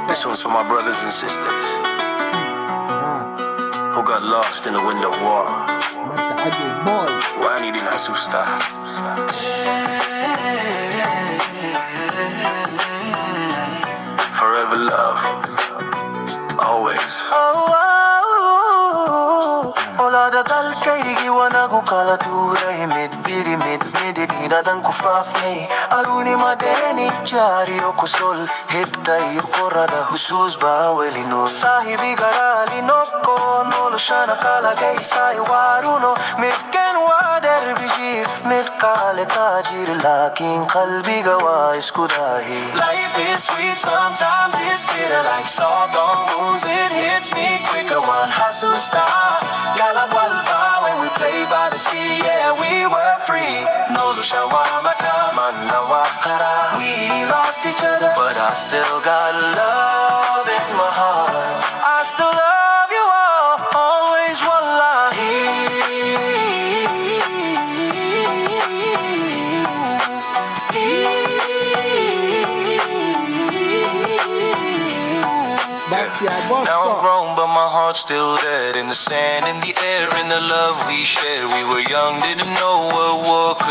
This one's for my brothers and sisters who got lost in the wind of war. Wani din hasusta. Forever love, always. Ola da dal kaigi wanagu kala turai med biri med medina dan kufafni aruni madeni jari o kusol heptai korada husus bawelino sahibi garali nokko nolo shana kala gai sai waruno meken wader bijif met kale tajir lakin qalbi gawa iskudahi. Life is sweet, sometimes it's bitter like salt on wounds. It hits me quicker one hasusta. When we play by the sea, yeah, we were free. No Lushawarmata, Manawakara. We lost each other, but I still got love in my heart. I still love you all, always wallahi. Now I'm grown, but my heart's still dead. In the sand, in the air, in the love we shared. We were young, didn't know what war could